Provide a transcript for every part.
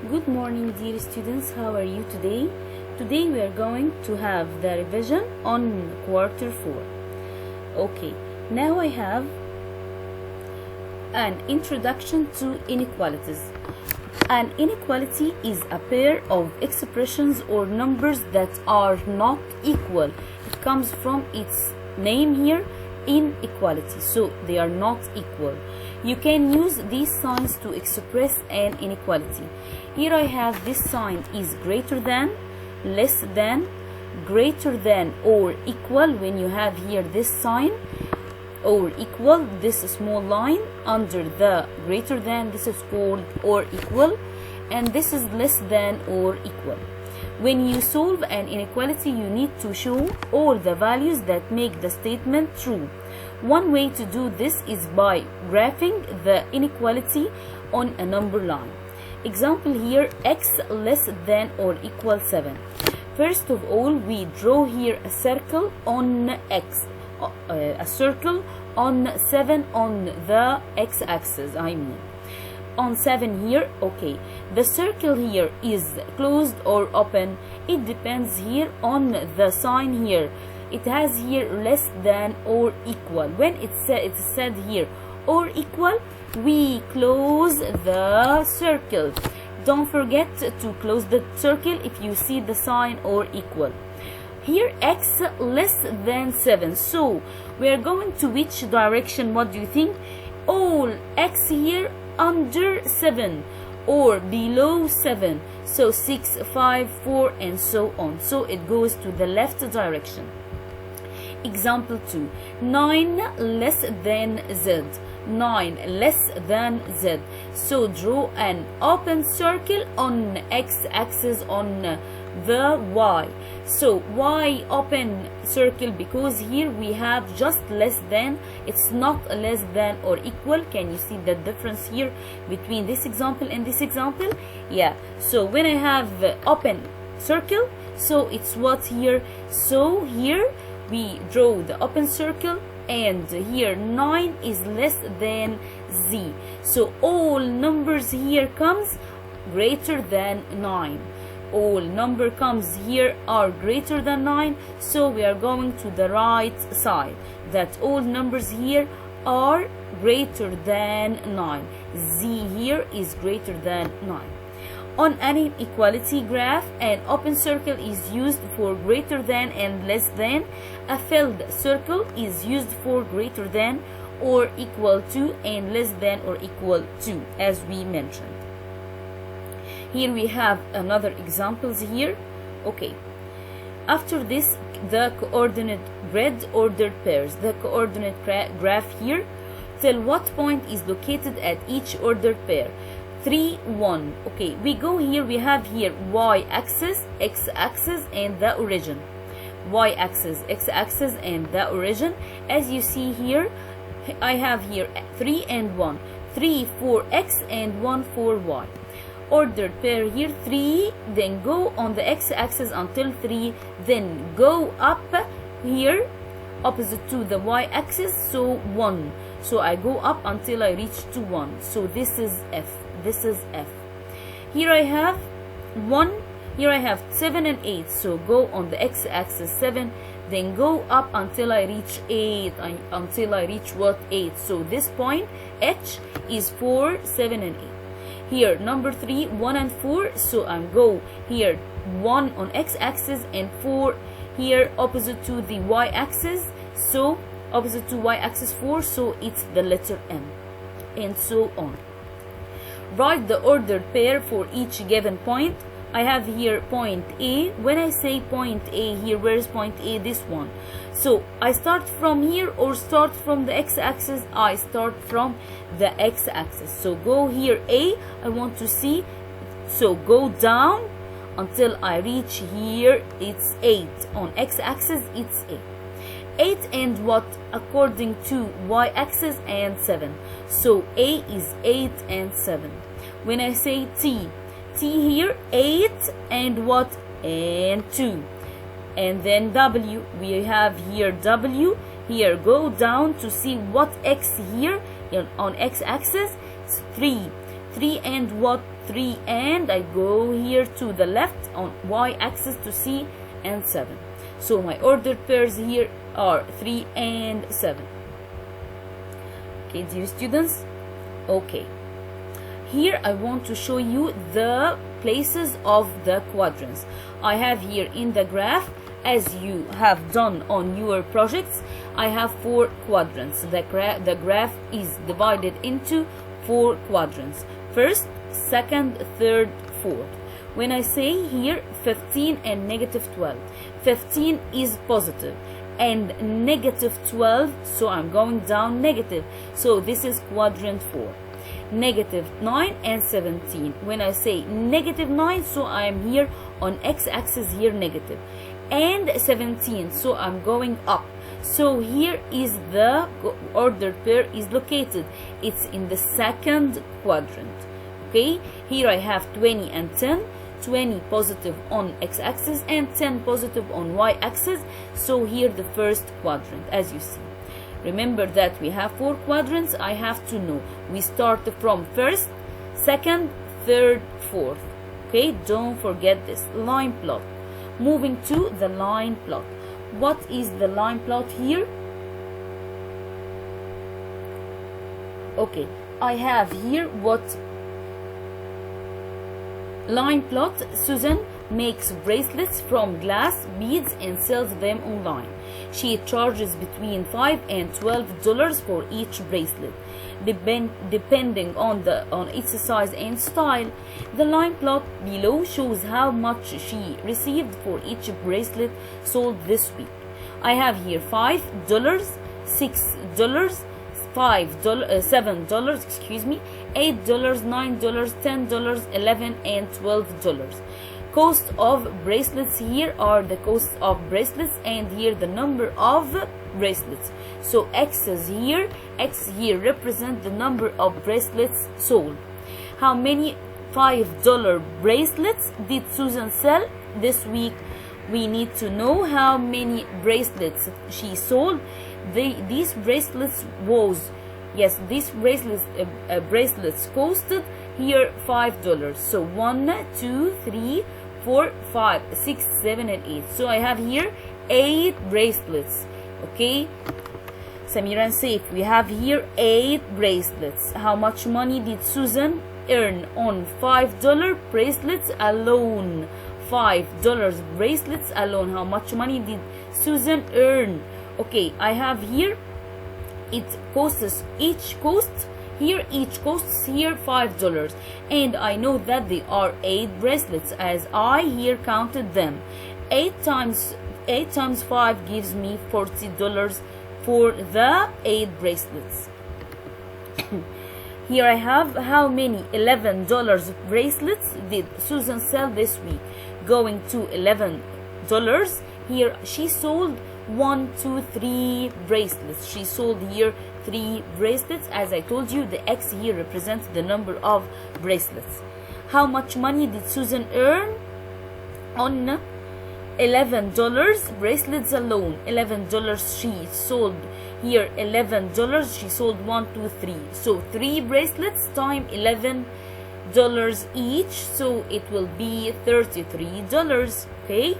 Good morning, dear students. How are you today? Today we are going to have the revision on quarter 4. Okay, now I have an introduction to inequalities. An inequality is a pair of expressions or numbers that are not equal. It comes from its name here, inequality, so they are not equal. You can use these signs to express an inequality. Here I have this sign is greater than, less than, greater than or equal. When you have here this sign or equal, this small line under the greater than, this is called or equal, and this is less than or equal. When you solve an inequality, you need to show all the values that make the statement true. One way to do this is by graphing the inequality on a number line. Example here, x less than or equal 7. First of all, we draw here a circle on x, a circle on 7 on the x-axis, on 7 here. Okay, the circle here is closed or open. It depends here on the sign here. It has here less than or equal. When it's said here or equal, we close the circle. Don't forget to close the circle if you see the sign or equal. Here x less than 7, so we are going to which direction? What do you think? All x here under 7 or below 7, so 6, 5, 4 and so on, so it goes to the left direction. Example 2, 9 less than z, 9 less than z, so draw an open circle on x-axis on the y. So y open circle, because here we have just less than, it's not less than or equal. Can you see the difference here between this example and this example? Yeah, so when I have open circle, so it's what here, so here we draw the open circle, and here 9 is less than z, so all numbers here comes greater than 9. All number comes here are greater than 9, so we are going to the right side, that all numbers here are greater than 9. Z here is greater than 9. On an inequality graph, an open circle is used for greater than and less than. A filled circle is used for greater than or equal to and less than or equal to, as we mentioned. Here we have another examples here. Okay, after this, the coordinate grid ordered pairs. The coordinate graph here tell what point is located at each ordered pair. 3, 1. Okay, we go here, we have here y-axis, x-axis and the origin. Y-axis, x-axis and the origin. As you see here, I have here 3 and 1. 3 for x and 1 for y. Ordered pair here 3, then go on the x-axis until 3, then go up here opposite to the y-axis, so 1. So I go up until I reach to 1. So this is f. This is f. Here I have 1. Here I have 7 and 8. So go on the x-axis 7, then go up until I reach 8. Until I reach what? 8. So this point h is 4, 7 and 8. Here number 3, 1 and 4. So I'm go here 1 on x-axis and 4 here opposite to the y-axis. So opposite to y-axis 4. So it's the letter M, and so on. Write the ordered pair for each given point. I have here point A. When I say point A here, where is point A? This one. So I start from here or start from the x-axis? I start from the x-axis. So go here A, I want to see. So go down until I reach here, it's 8. On x-axis it's 8. 8 and what? According to y-axis and 7. So A is 8 and 7. When I say T here 8 and what? And 2. And then W, we have here W. Here go down to see what X here on x-axis. It's 3. 3 and what? 3 and I go here to the left on y-axis to C and 7. So my ordered pairs here are 3 and 7. Okay, dear students. Okay, here I want to show you the places of the quadrants. I have here in the graph, as you have done on your projects, I have 4 quadrants. The graph is divided into 4 quadrants: first, second, third, fourth. When I say here 15 and negative 12, 15 is positive and negative 12, so I'm going down negative, so this is quadrant 4. Negative 9 and 17. When I say negative 9, so I am here on x-axis here negative, and 17, so I'm going up. So here is the ordered pair is located. It's in the second quadrant. Okay, here I have 20 and 10. 20 positive on x-axis and 10 positive on y-axis. So here the first quadrant, as you see. Remember that we have 4 quadrants. I have to know. We start from first, second, third, fourth. Okay, don't forget this. Line plot. Moving to the line plot. What is the line plot here? Okay, I have here what line plot. Susan makes bracelets from glass beads and sells them online. She charges between $5 and $12 for each bracelet, depending on its size and style. The line plot below shows how much she received for each bracelet sold this week. I have here $5, $6, $5, $7, excuse me, $8, $9, $10, $11, and $12. Cost of bracelets, here are the costs of bracelets, and here the number of bracelets. So x here represent the number of bracelets sold. How many $5 bracelets did Susan sell this week? We need to know how many bracelets she sold. These bracelets bracelets costed here $5. So 1, 2, 3, 4, 5, 6, 7, and 8. So I have here 8 bracelets. Okay, Samira and Saif, we have here 8 bracelets. How much money did Susan earn on $5 bracelets alone? $5 bracelets alone. How much money did Susan earn? Okay, I have here it costs each costs here $5, and I know that they are 8 bracelets as I here counted them. 8 times 5 gives me $40 for the 8 bracelets. Here I have how many $11 bracelets did Susan sell this week. Going to $11, here she sold 1, 2, 3 bracelets. She sold here 3 bracelets. As I told you, the X here represents the number of bracelets. How much money did Susan earn on $11 bracelets alone? $11 she sold here $11. She sold 1, 2, 3. So 3 bracelets times $11 each, so it will be $33. Okay,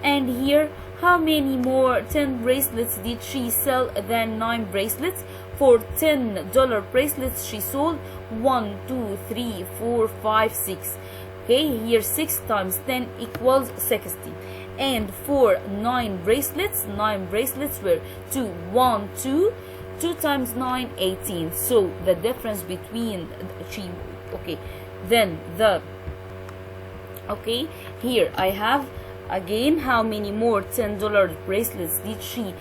and here how many more 10 bracelets did she sell than 9 bracelets? For $10 bracelets she sold 1, 2, 3, 4, 5, 6. Okay, here 6 times 10 equals 60. And for 9 bracelets were 2, 1, 2 times 9, 18. So the difference between here I have again how many more $10 bracelets did she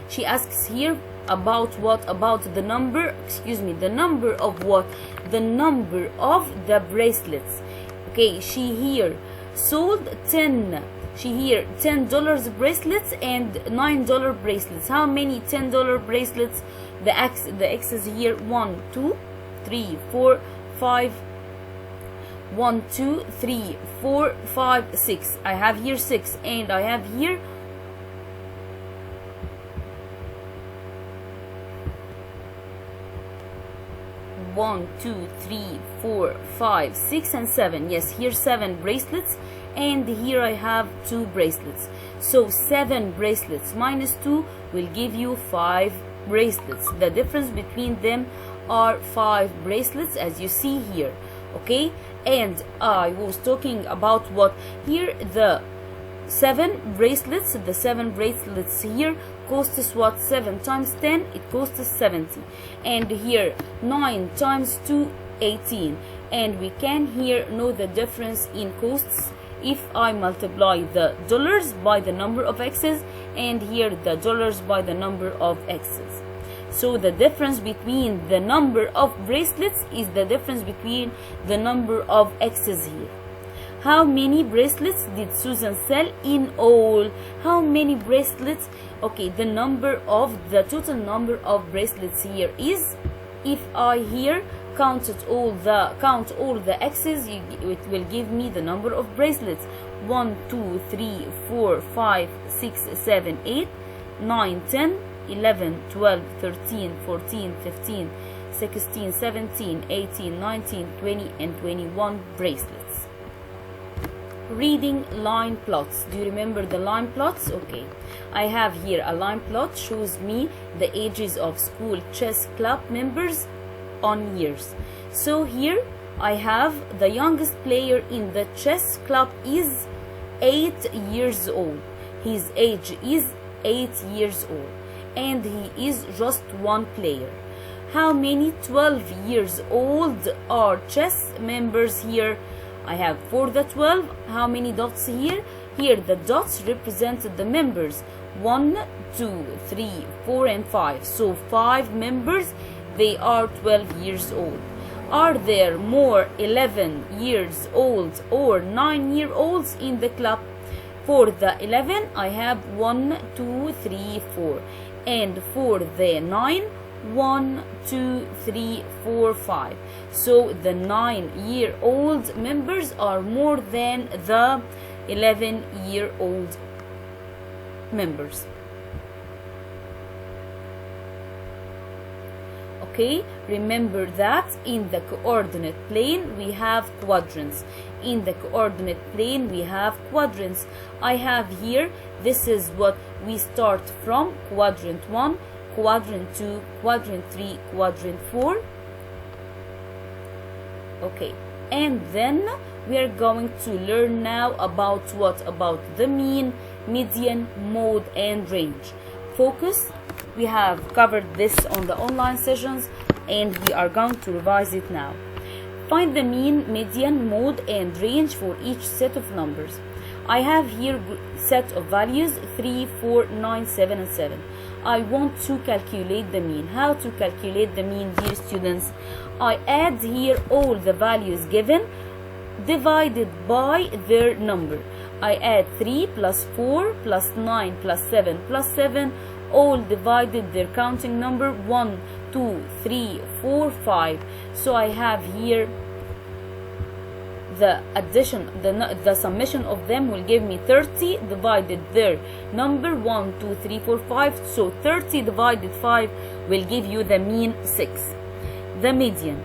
she asks here about what? About the number, the number of what? The number of the bracelets. Okay, she here sold $10 bracelets and $9 bracelets. How many $10 bracelets? The X is here 1, 2, 3, 4, 5. 1, 2, 3, 4, 5, 6. I have here 6, and I have here 1, 1, 2, 3, 4, 5, 6, and 7. Yes, here 7 bracelets, and here I have 2 bracelets. So 7 bracelets minus 2 will give you 5 bracelets. The difference between them are 5 bracelets, as you see here. Okay, and I was talking about what here, the 7 bracelets. The 7 bracelets here cost us what? 7 times 10, it costs us 70. And here 9 times 2, 18. And we can here know the difference in costs if I multiply the dollars by the number of x's, and here the dollars by the number of x's. So the difference between the number of bracelets is the difference between the number of x's here. How many bracelets did Susan sell in all? How many bracelets? Okay, the total number of bracelets here is, if I here count all the x's, it will give me the number of bracelets. 1, 2, 3, 4, 5, 6, 7, 8, 9, 10, 11, 12, 13, 14, 15, 16, 17, 18, 19, 20, and 21 bracelets. Reading line plots. Do you remember the line plots? Okay, I have here a line plot, shows me the ages of school chess club members on years. So here I have the youngest player in the chess club is 8 years old. His age is 8 years old, and he is just one player. How many 12 years old are chess members here? I have for the 12, how many dots here? Here the dots represent the members. 1, 2, 3, 4, and 5. So 5 members, they are 12 years old. Are there more 11 years old or 9-year-olds in the club? For the 11, I have 1, 2, 3, 4. And for the 9, 1, 2, 3, 4, 5. So the 9-year-old members are more than the 11-year-old members. Okay, remember that in the coordinate plane we have quadrants. In the coordinate plane we have quadrants. I have here, this is what we start from: quadrant 1, quadrant 2, quadrant 3, quadrant 4. Okay, and then we are going to learn now about what? About the mean, median, mode, and range. Focus. We have covered this on the online sessions, and we are going to revise it now. Find the mean, median, mode, and range for each set of numbers. I have here set of values 3, 4, 9, 7, and 7. I want to calculate the mean. How to calculate the mean, dear students? I add here all the values given divided by their number. I add 3 plus 4 plus 9 plus 7 plus 7, all divided their counting number: 1, 2, 3, 4, 5. So I have here the addition, the summation of them will give me 30 divided their number: 1, 2, 3, 4, 5. So 30 divided 5 will give you the mean 6. The median.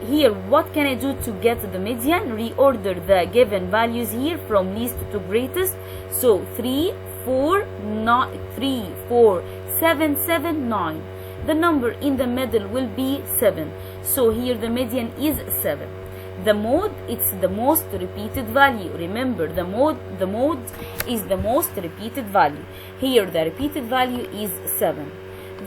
Here, what can I do to get the median? Reorder the given values here from least to greatest. So 3, 4, 7, 7, 9. The number in the middle will be 7. So here the median is 7. The mode, it's the most repeated value. Remember, the mode is the most repeated value. Here the repeated value is 7.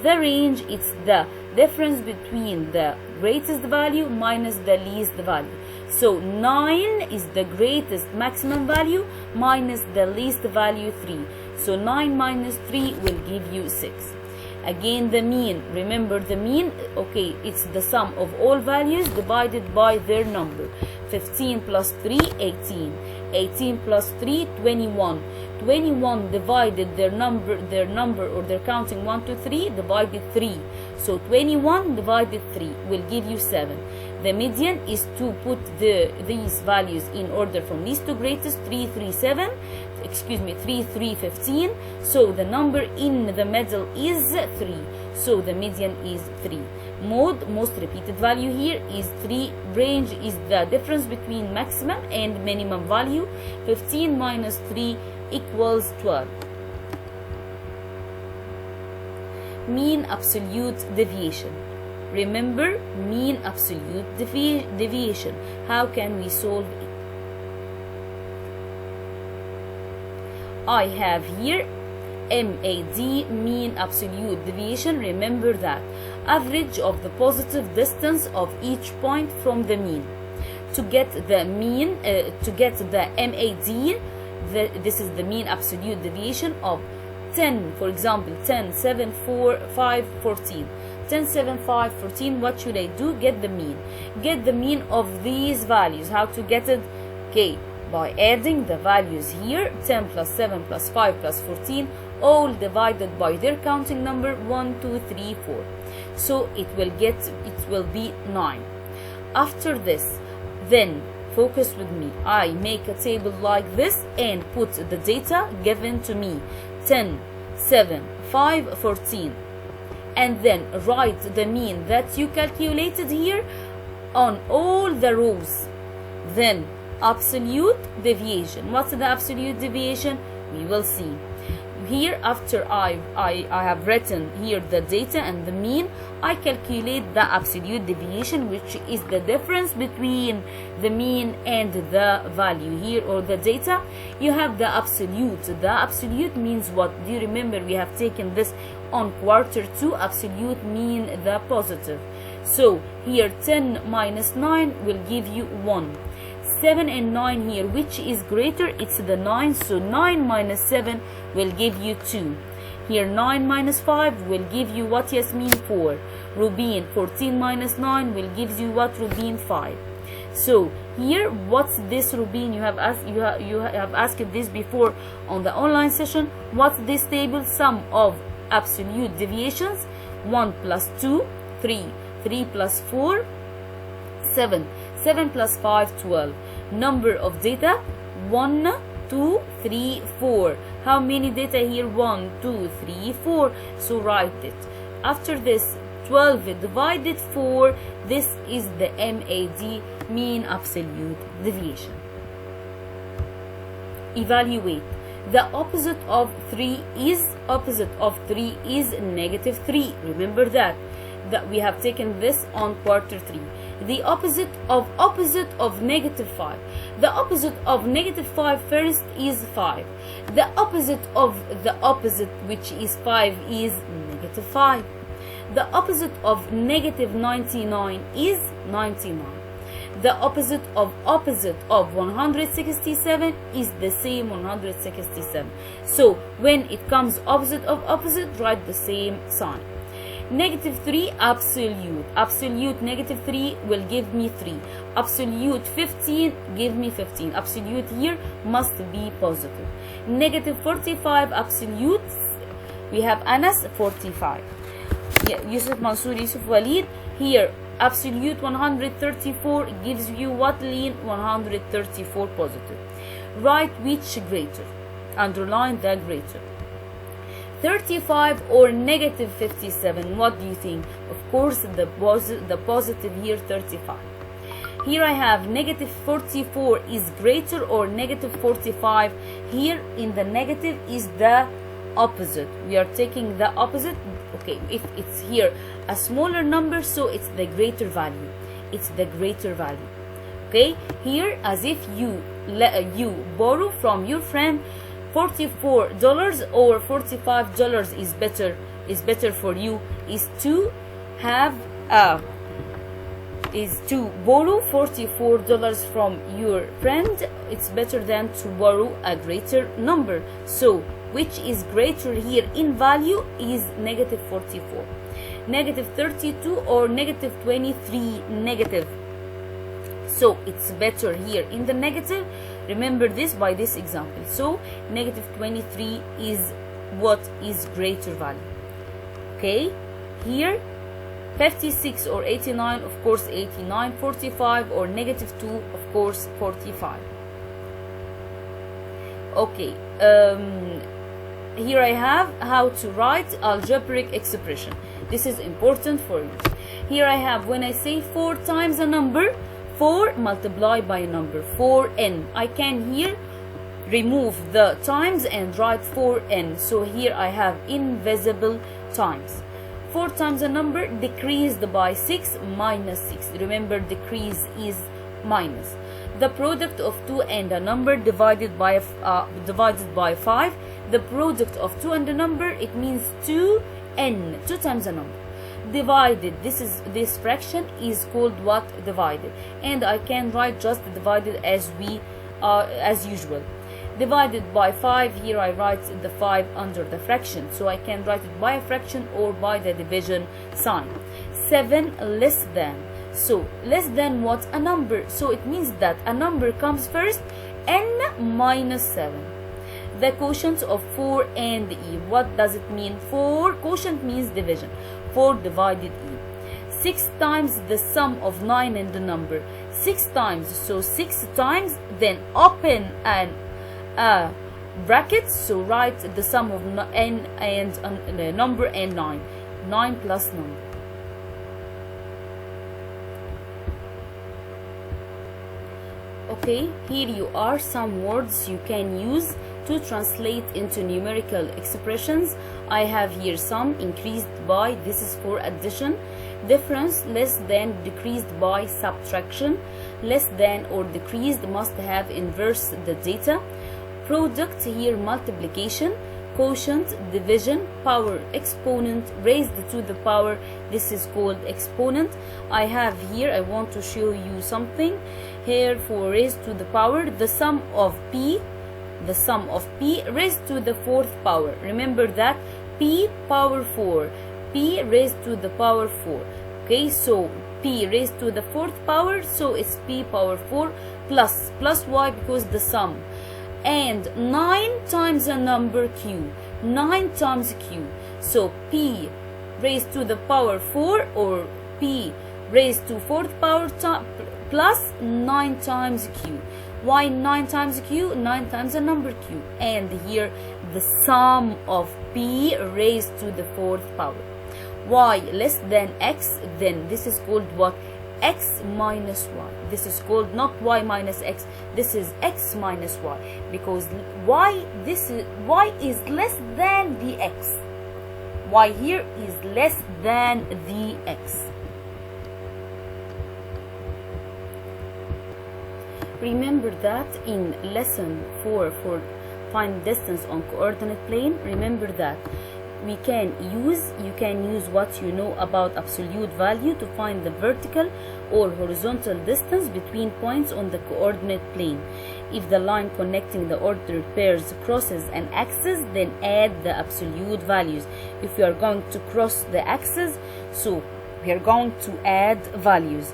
The range, it's the difference between the greatest value minus the least value. So 9 is the greatest maximum value minus the least value 3. So 9 minus 3 will give you 6. Again, the mean. Remember the mean, okay, it's the sum of all values divided by their number. 15 plus 3, 18. 18 plus 3, 21. 21 divided their number or their counting 1 to 3 divided 3. So 21 divided 3 will give you 7. the median is to put these values in order from least to greatest, 315, so the number in the middle is 3, so the median is 3. Mode, most repeated value here, is 3. Range is the difference between maximum and minimum value. 15 minus 3 equals 12. Mean absolute deviation. Remember, mean absolute deviation. How can we solve it? I have here MAD, mean absolute deviation. Remember that average of the positive distance of each point from the mean. To get the mean, to get the MAD, this is the mean absolute deviation of 10, for example, 10, 7, 4, 5, 14. 10, 7, 5, 14. What should I do? Get the mean. Get the mean of these values. How to get it? Okay, by adding the values here, 10 plus 7 plus 5 plus 14, all divided by their counting number, 1, 2, 3, 4. So it will be 9. After this, then focus with me. I make a table like this and put the data given to me, 10, 7, 5, 14. And then write the mean that you calculated here on all the rows. Then absolute deviation. What's the absolute deviation? We will see. Here, after I have written here the data and the mean, I calculate the absolute deviation, which is the difference between the mean and the value here, or the data. You have the absolute. The absolute means what? Do you remember we have taken this on quarter 2? Absolute mean the positive. So here 10 minus 9 will give you 1. 7 and 9 here, which is greater? It's the 9, so 9 minus 7 will give you 2. Here 9 minus 5 will give you what, Yasmin? 4. Rubin, 14 minus 9 will give you what, Rubin? 5. So here, what's this, Rubin? You have asked this before on the online session. What's this table? Sum of absolute deviations. 1 plus 2, 3. 3 plus 4, 7. 7 plus 5, 12. Number of data, 1, 2, 3, 4. How many data here? 1, 2, 3, 4. So write it. After this, 12 divided 4. This is the MAD, mean absolute deviation. Evaluate. The opposite of 3 is negative 3. Remember that we have taken this on quarter 3. The opposite of negative 5. The opposite of negative 5 first is 5. The opposite of the opposite, which is 5, is negative 5. The opposite of negative 99 is 99. The opposite of 167 is the same 167. So when it comes opposite of opposite, write the same sign. Negative 3, absolute negative 3 will give me 3. Absolute 15 give me 15. Absolute here must be positive. Negative 45, absolute, we have Anas 45. Yusuf Mansour, Yusuf Walid. Here absolute 134 gives you what, Lean? 134 positive. Write which greater. Underline the greater. 35 or negative 57. What do you think? Of course, the positive here, 35. Here I have negative 44 is greater or negative 45. Here in the negative is the opposite. We are taking the opposite. Okay, if it's here a smaller number, so it's the greater value. It's the greater value. Okay, here as if you borrow from your friend $44 or $45 is better for you, is to borrow $44 from your friend. It's better than to borrow a greater number. So which is greater here in value is negative 44. Negative 32 or negative 23 negative. So it's better here in the negative. Remember this by this example. So negative 23 is what is greater value. Okay, here 56 or 89, of course 89. 45 or negative 2, of course 45. Okay, here I have how to write algebraic expression. This is important for you. Here I have, when I say 4 times a number, 4 multiplied by a number, 4n. I can here remove the times and write 4n. So here I have invisible times. 4 times a number decreased by 6 minus 6. Remember, decrease is minus. The product of 2 and a number divided by 5. The product of 2 and a number, it means 2n, 2 times a number. Divided, this fraction is called what? Divided. And I can write just divided as usual. Divided by 5, here I write the 5 under the fraction, so I can write it by a fraction or by the division sign. 7 less than. So less than what? A number. So it means that a number comes first, n minus 7. The quotient of 4 and e. What does it mean? 4, quotient means division. 4 divided e. 6 times the sum of 9 and the number. 6 times, so 6 times, then open an bracket, so write the sum of n and number and 9. 9 plus number. Okay, here you are some words you can use to translate into numerical expressions. I have here some. Increased by, this is for addition. Difference, less than, decreased by subtraction. Less than or decreased must have inverse the data. Product, here multiplication. Quotient, division. Power, exponent, raised to the power, this is called exponent. I have here, I want to show you something here for raised to the power, the sum of p raised to the 4th power. Remember that, p power 4, p raised to the power 4. Okay, so p raised to the 4th power, so it's p power 4 plus why? Because the sum. And 9 times a number q, 9 times q, so p raised to the power 4 or p raised to 4th power plus 9 times q. Why 9 times q? 9 times a number q. And here the sum of p raised to the 4th power. Y less than x, then this is called what? X minus y. This is called not y minus x, this is x minus y, because y is less than the x. Y here is less than the x. Remember that in lesson 4 for find distance on coordinate plane, remember that you can use what you know about absolute value to find the vertical or horizontal distance between points on the coordinate plane. If the line connecting the ordered pairs crosses an axis, then add the absolute values. If you are going to cross the axis, so we are going to add values.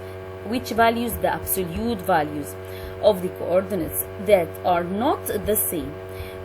Which values? The absolute values of the coordinates that are not the same.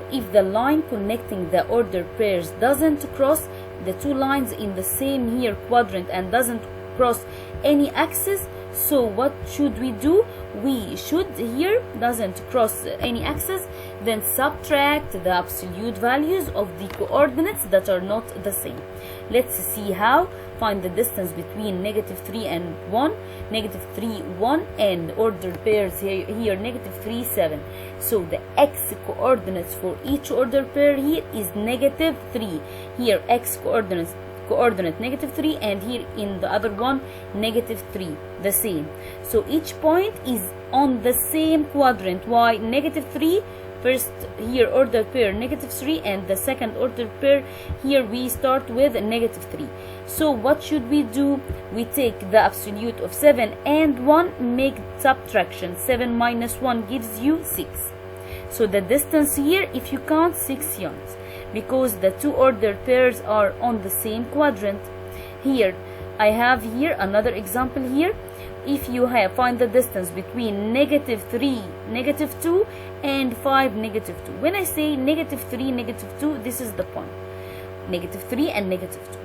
If the line connecting the ordered pairs doesn't cross the two lines in the same here quadrant and doesn't cross any axis, so what should we do? We should here doesn't cross any axis, then subtract the absolute values of the coordinates that are not the same. Let's see how. Find the distance between -3 and 1, -3, 1, and ordered pairs here -3, 7. So the x coordinates for each ordered pair here is -3. Here x coordinate -3, and here in the other one -3, the same. So each point is on the same quadrant. Why? -3, first here ordered pair -3, and the second ordered pair here we start with -3. So what should we do? We take the absolute of 7 and 1, make subtraction. 7 minus 1 gives you 6. So the distance here, if you count, 6 yards, because the two ordered pairs are on the same quadrant. Here I have here another example here. If you have find the distance between -3, -2, and 5, -2. When I say -3, -2, this is the point. -3 and -2.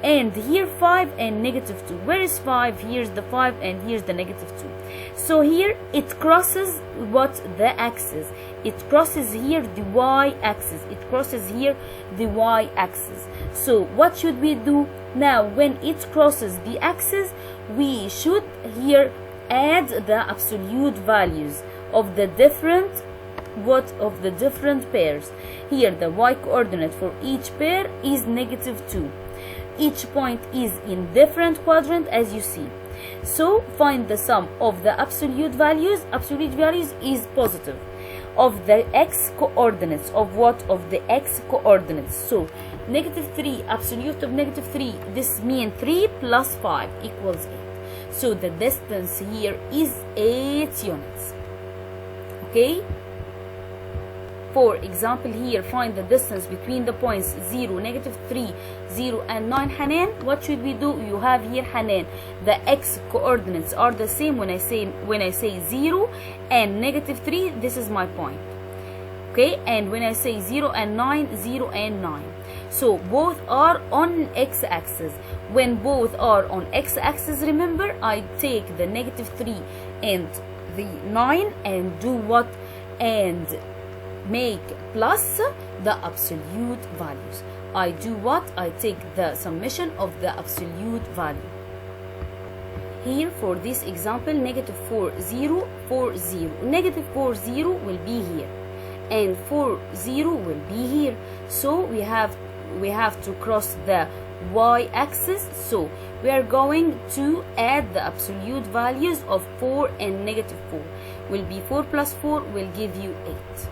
and here 5 and negative 2. Where is 5? Here's the 5 and here's the negative 2. So here it crosses what? The axis. It crosses here the y-axis. It crosses here the y-axis. So what should we do? Now when it crosses the axis, we should here add the absolute values of the different pairs. Here the y coordinate for each pair is negative 2. Each point is in different quadrant, as you see. So find the sum of the absolute values. Absolute values is positive of the x coordinates. Of what? Of the x coordinates. So negative 3, absolute of negative 3, this means 3 plus 5 equals 8. So the distance here is 8 units. Okay? For example, here find the distance between the points 0, negative 3, 0 and 9. Hanan, what should we do? You have here, Hanan, the x coordinates are the same when I say 0 and negative 3. This is my point. Okay, and when I say 0 and 9, 0 and 9. So both are on x-axis. When both are on x-axis, remember, I take the negative 3 and the 9 and do what? And make plus the absolute values. I do what? I take the summation of the absolute value. Here for this example, negative 4, 0, 4, 0. Negative 4, 0 will be here, and 4, 0 will be here. So we have to cross the y-axis. So we are going to add the absolute values of 4 and negative 4. Will be 4 plus 4 will give you 8.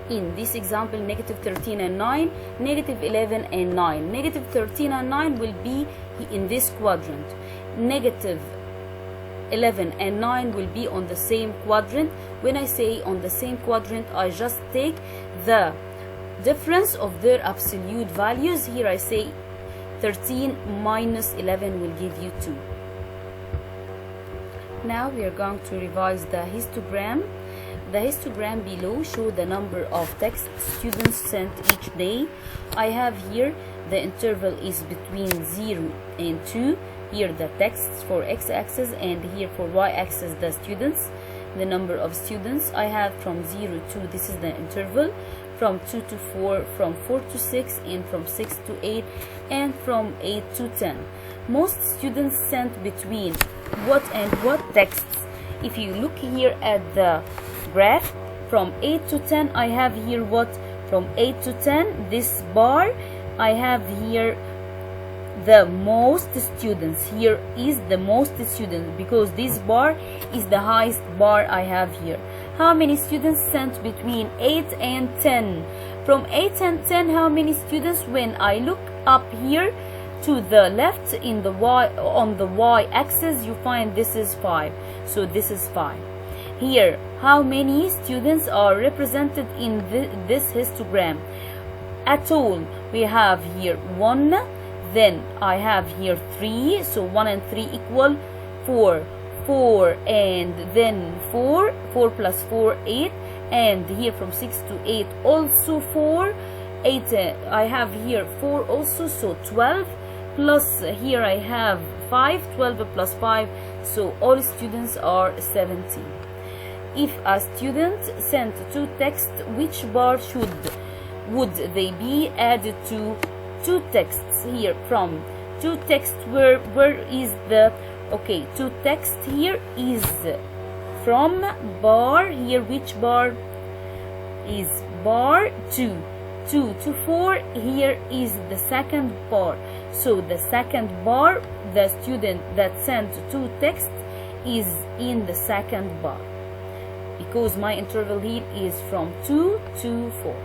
In this example, negative 13 and 9, negative 11 and 9. Negative 13 and 9 will be in this quadrant. Negative 11 and 9 will be on the same quadrant. When I say on the same quadrant, I just take the difference of their absolute values. Here I say 13 minus 11 will give you 2. Now we are going to revise the histogram. The histogram below show the number of texts students sent each day. I have here the interval is between 0 and 2. Here the texts for x-axis, and here for y-axis the students, the number of students. I have from 0 to, this is the interval, from 2 to 4, from 4 to 6, and from 6 to 8, and from 8 to 10. Most students sent between what and what texts? If you look here at the graph, from 8 to 10, I have here what? From 8 to 10, this bar, I have here the most students. Here is the most students, because this bar is the highest bar I have here. How many students sent between 8 and 10? From 8 and 10, how many students? When I look up here to the left in the y, on the y-axis, you find this is 5. So this is 5. Here, how many students are represented in this histogram? At all, we have here 1, then I have here 3, so 1 and 3 equal 4, 4 and then 4, 4 plus 4, 8, and here from 6 to 8 also 4, 8, I have here 4 also, so 12, plus here I have 5, 12 plus 5, so all students are 17. If a student sent 2 texts, which bar would they be added to? 2 texts here, from 2 texts, where is the, okay, 2 texts here is from bar here, which bar is bar 2, 2 to 4, here is the second bar. So the second bar, the student that sent 2 texts is in the second bar, because my interval here is from 2 to 4.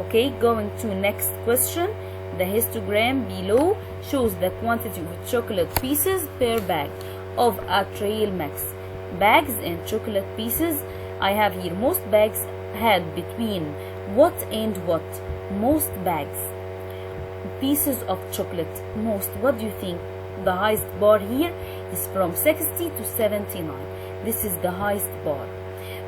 Okay, going to next question. The histogram below shows the quantity of chocolate pieces per bag of a trail mix. Bags and chocolate pieces, I have here most bags had between what and what? Most bags. Pieces of chocolate, most, what do you think? The highest bar here is from 60 to 79. This is the highest bar.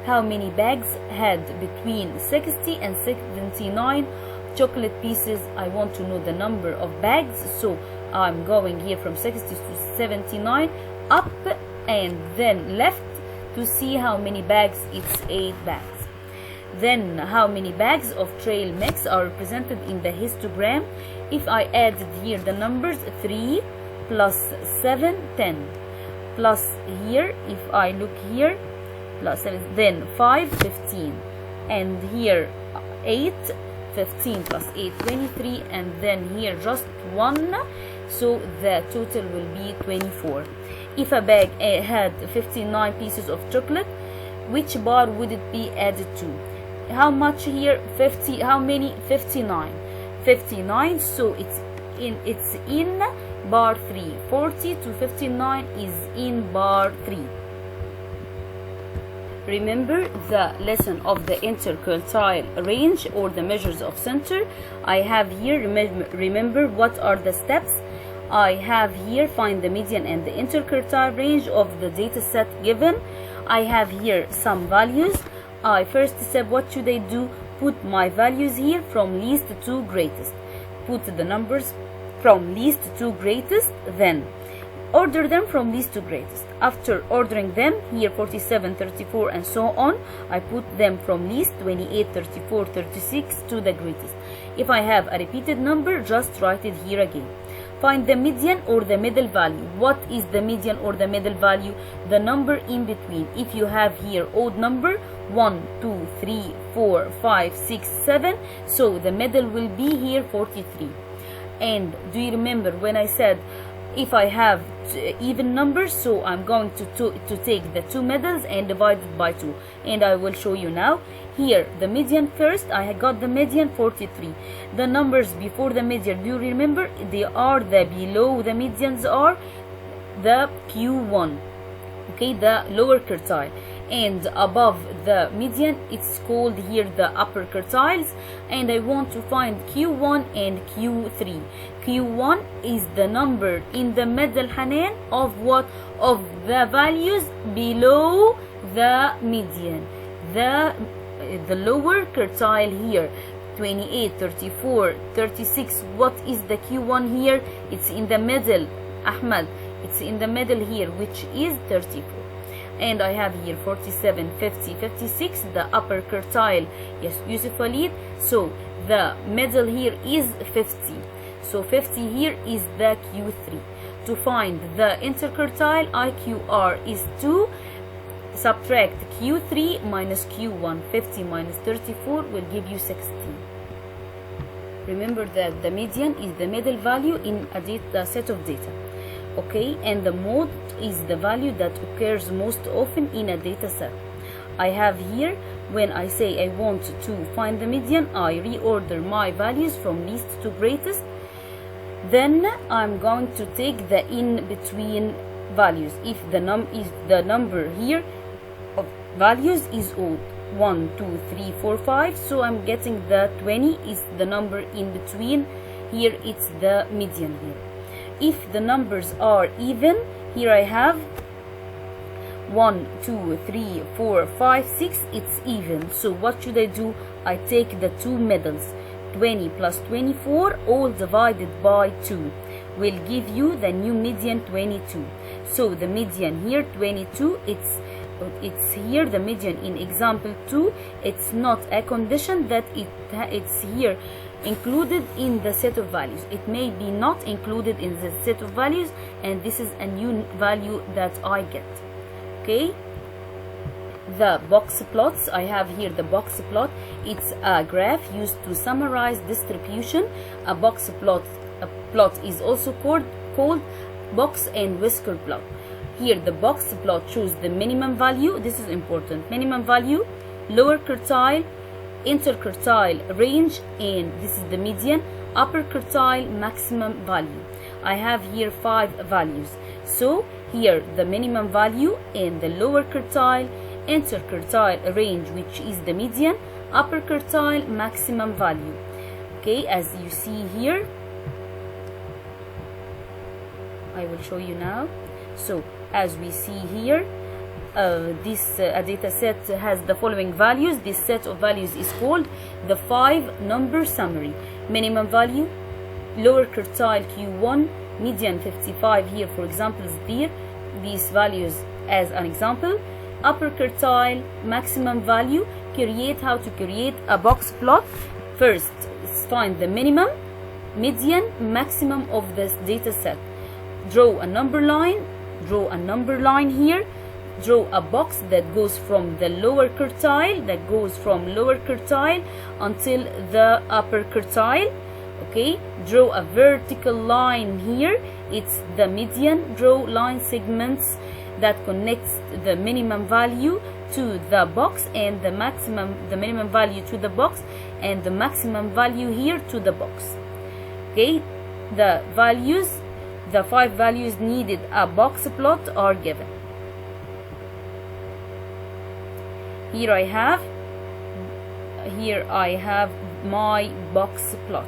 How many bags had between 60 and 79? chocolate pieces, I want to know the number of bags, so I'm going here from 60 to 79 up and then left to see how many bags. It's 8 bags. Then how many bags of trail mix are represented in the histogram? If I added here the numbers 3 plus 7, 10, plus here, if I look here, plus 7, then 5, 15, and here 8, 15 plus 8, 23, and then here just 1, so the total will be 24. If a bag had 59 pieces of chocolate, which bar would it be added to? How much here? 50. How many? 59. 59, so it's in bar 3. 40 to 59 is in bar 3. Remember the lesson of the interquartile range or the measures of center. I have here, remember what are the steps. I have here find the median and the interquartile range of the data set given. I have here some values. First step, what should I do? Put my values here from least to greatest. Put the numbers from least to greatest, then order them from least to greatest. After ordering them, here 47, 34 and so on, I put them from least, 28, 34, 36 to the greatest. If I have a repeated number, just write it here again. Find the median or the middle value. What is the median or the middle value? The number in between. If you have here odd number, 1, 2, 3, 4, 5, 6, 7, so the middle will be here 43. And do you remember when I said if I have even numbers, so I'm going to take the two middles and divide it by 2, and I will show you now. Here the median first, I got the median 43. The numbers before the median, do you remember? They are the below the medians are the Q1, okay, the lower quartile, and above the median it's called here the upper quartiles. And I want to find Q1 and Q3. Q1 is the number in the middle, Hanan, of what? Of the values below the median, the lower quartile here, 28, 34, 36. What is the Q1 here? It's in the middle, Ahmad, it's in the middle here, which is 34. And I have here 47, 50, 56, the upper quartile. Yes, Yusuf Walid. So the middle here is 50. So 50 here is the Q3. To find the interquartile, IQR is 2. Subtract Q3 minus Q1. 50 minus 34 will give you 16. Remember that the median is the middle value in a set of data. Okay, and the mode is the value that occurs most often in a data set. I have here, when I say I want to find the median, I reorder my values from least to greatest. Then I'm going to take the in between values. If the number here of values is odd, 1, 2, 3, 4, 5, so I'm getting the 20 is the number in between. Here it's the median here. If the numbers are even, here I have 1, 2, 3, 4, 5, 6, it's even. So what should I do? I take the two middles, 20 plus 24, all divided by 2 will give you the new median 22. So the median here 22, it's here the median in example 2. It's not a condition that it's here included in the set of values. It may be not included in the set of values, and this is a new value that I get. Okay, the box plots, I have here the box plot. It's a graph used to summarize distribution. A box plot is also called box and whisker plot. Here the box plot shows the minimum value. This is important. Minimum value, lower quartile, interquartile range, and this is the median, upper quartile maximum value. I have here 5 values. So here the minimum value and the lower quartile, interquartile range, which is the median, upper quartile maximum value. Okay, as you see here, I will show you now. So as we see here, a data set has the following values. This set of values is called the 5-number summary. Minimum value, lower quartile Q1, median 55 here for example is there, these values as an example. Upper quartile, maximum value. How to create a box plot. First, find the minimum, median, maximum of this data set. Draw a number line here. Draw a box that goes from the lower quartile, until the upper quartile. Okay, draw a vertical line here, it's the median. Draw line segments that connects the minimum value to the box and the minimum value to the box and the maximum value here to the box. Okay, the 5 values needed a box plot are given. Here I have my box plot.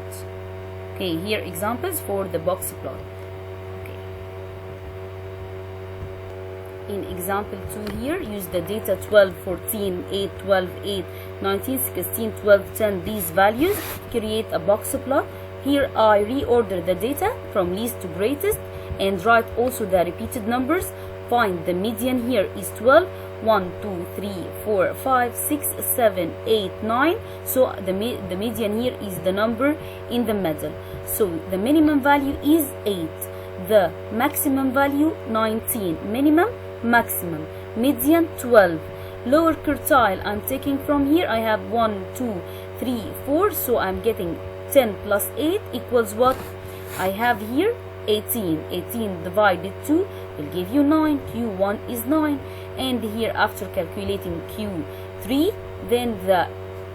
Okay, here examples for the box plot. Okay. In example 2 here, use the data 12, 14, 8, 12, 8, 19, 16, 12, 10, these values, create a box plot. Here I reorder the data from least to greatest and write also the repeated numbers. Find the median here is 12. 1, 2, 3, 4, 5, 6, 7, 8, 9. So the median here is the number in the middle. So the minimum value is 8. The maximum value 19. Minimum, maximum. Median 12. Lower quartile I'm taking from here. I have 1, 2, 3, 4. So I'm getting 10 plus 8 equals what I have here? 18. 18 divided 2 will give you 9. Q1 is 9. And here after calculating Q3, then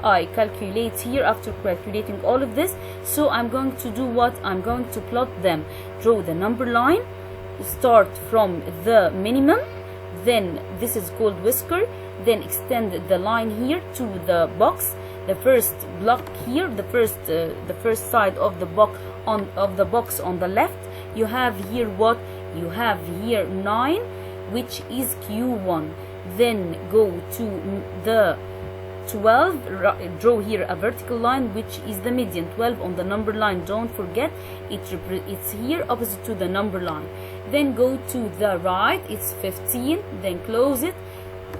I calculate here after calculating all of this. So I'm going to do what? I'm going to plot them. Draw the number line, start from the minimum, then this is called whisker, then extend the line here to the box. The first block here, the first side of the box on the left. You have here what? You have here 9, which is Q1. Then go to the 12, draw here a vertical line, which is the median. 12 on the number line, don't forget, it's here opposite to the number line. Then go to the right, it's 15, then close it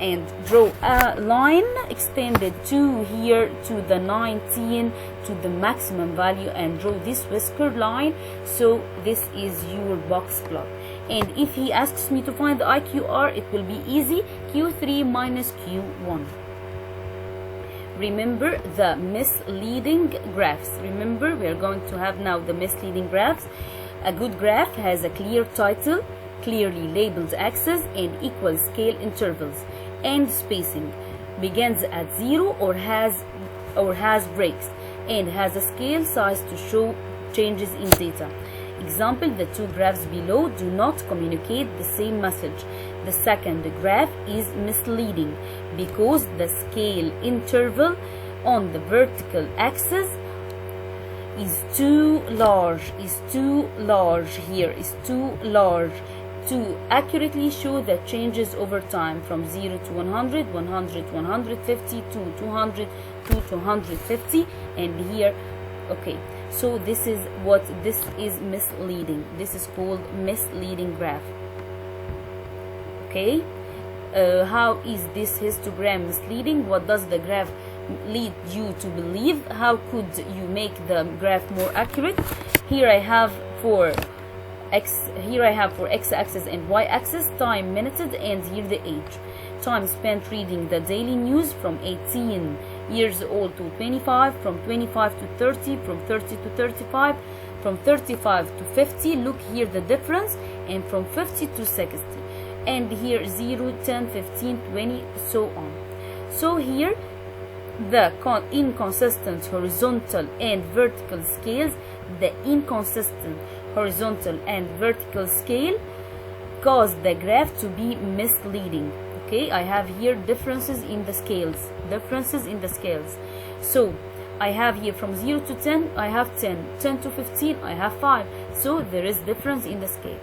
and draw a line extended to here to the 19 to the maximum value and draw this whisker line. So this is your box plot. And if he asks me to find the IQR, it will be easy. Q3 minus Q1. Remember the misleading graphs. Remember, we are going to have now the misleading graphs. A good graph has a clear title, clearly labeled axes, and equal scale intervals and spacing. Begins at 0 or has breaks, and has a scale size to show changes in data. Example, the two graphs below do not communicate the same message. The second graph is misleading because the scale interval on the vertical axis is too large, here is too large to accurately show the changes over time from 0 to 100, 100, 150 to 200 to 250, and here, okay. So this is misleading. This is called misleading graph. Okay, how is this histogram misleading? What does the graph lead you to believe? How could you make the graph more accurate? Here I have for x-axis and y-axis time minuted, and here the age. Time spent reading the daily news from 18 years old to 25, from 25 to 30, from 30 to 35, from 35 to 50. Look here the difference, and from 50 to 60, and here 0, 10, 15, 20, so on. So here the inconsistent horizontal and vertical scales, the inconsistent horizontal and vertical scale cause the graph to be misleading. Okay, I have here differences in the scales, so I have here from 0 to 10 I have 10, 10 to 15 I have 5, so there is difference in the scale.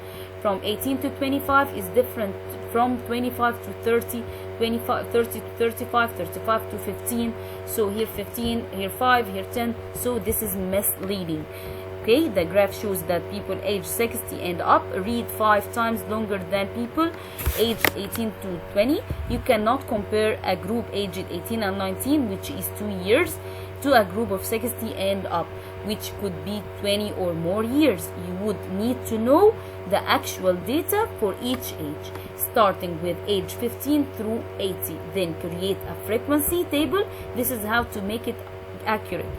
from 18 to 25 is different from 25 to 30, 30 to 35, 35 to 15. So here 15, here 5, here 10. So this is misleading. Okay, the graph shows that people age 60 and up read 5 times longer than people aged 18 to 20. You cannot compare a group aged 18 and 19, which is 2 years, to a group of 60 and up, which could be 20 or more years. You would need to know the actual data for each age, starting with age 15 through 80. Then create a frequency table. This is how to make it accurate,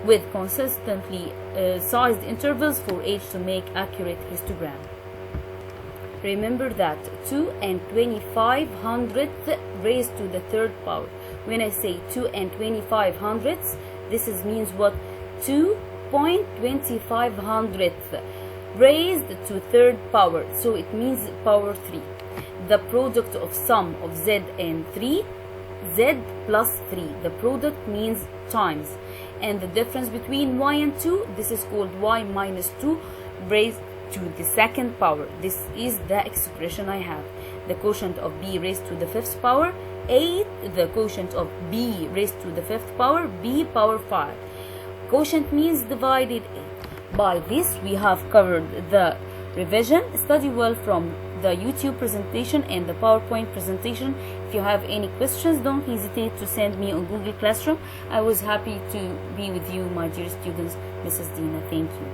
with consistently sized intervals for age to make accurate histogram. Remember that 2 and 25 hundredths raised to the third power. When I say 2 and 25 hundredths, this means what? 2.25 hundredths raised to third power, so it means power 3. The product of sum of z and 3, z plus 3. The product means times. And the difference between y and 2, this is called y minus 2 raised to the second power. This is the expression I have. The quotient of b raised to the fifth power, 8. The quotient of b raised to the fifth power, b power 5. Quotient means divided 8. By this we have covered the revision. Study well from the YouTube presentation and the PowerPoint presentation. If you have any questions, don't hesitate to send me on Google Classroom. I was happy to be with you, my dear students. Mrs. Dina, thank you.